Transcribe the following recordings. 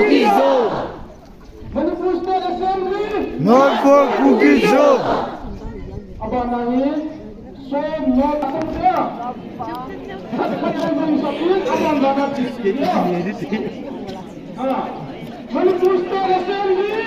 cookie zone. Manipur State Assembly. Not for cookie zone. Abang nangis. So not assembly. Abang banget di sini. Manipur State Assembly.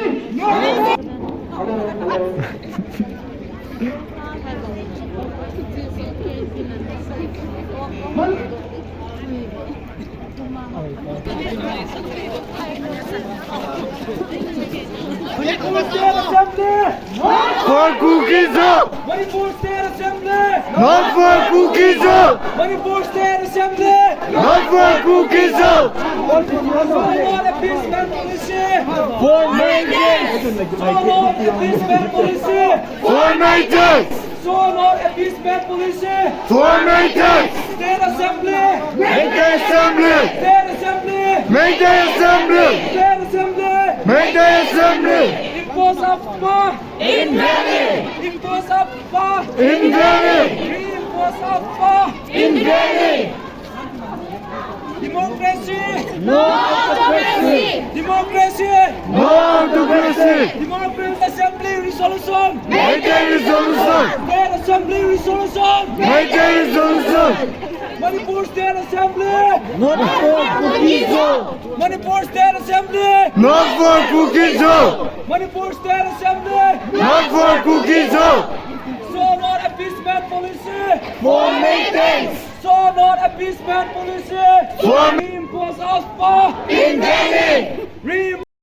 For cookie zone. Manipur State Assembly. Not for cookie zone. Manipur State Assembly. Not for cookie zone. Not appeasement policy. For maintenance. Not appeasement policy. For maintenance. So not appeasement policy. For maintenance. State Assembly. Make the assembly. State Assembly. Make the assembly. State Assembly. Make the assembly. Impose apa? Invalid. Impose apa? Invalid. Impose apa? Invalid. Democracy. No autocracy. Democracy. No autocracy. Democracy Assembly resolution. Make the resolution. State Assembly resolution. Make the resolution. Manipur State Assembly. Not for cookie zone. Manipur State Assembly. Not for cookie zone. Manipur State Assembly. Not for cookie zone. So not appeasement policy. For maintenance. So not appeasement policy. For Impose apa? invalid.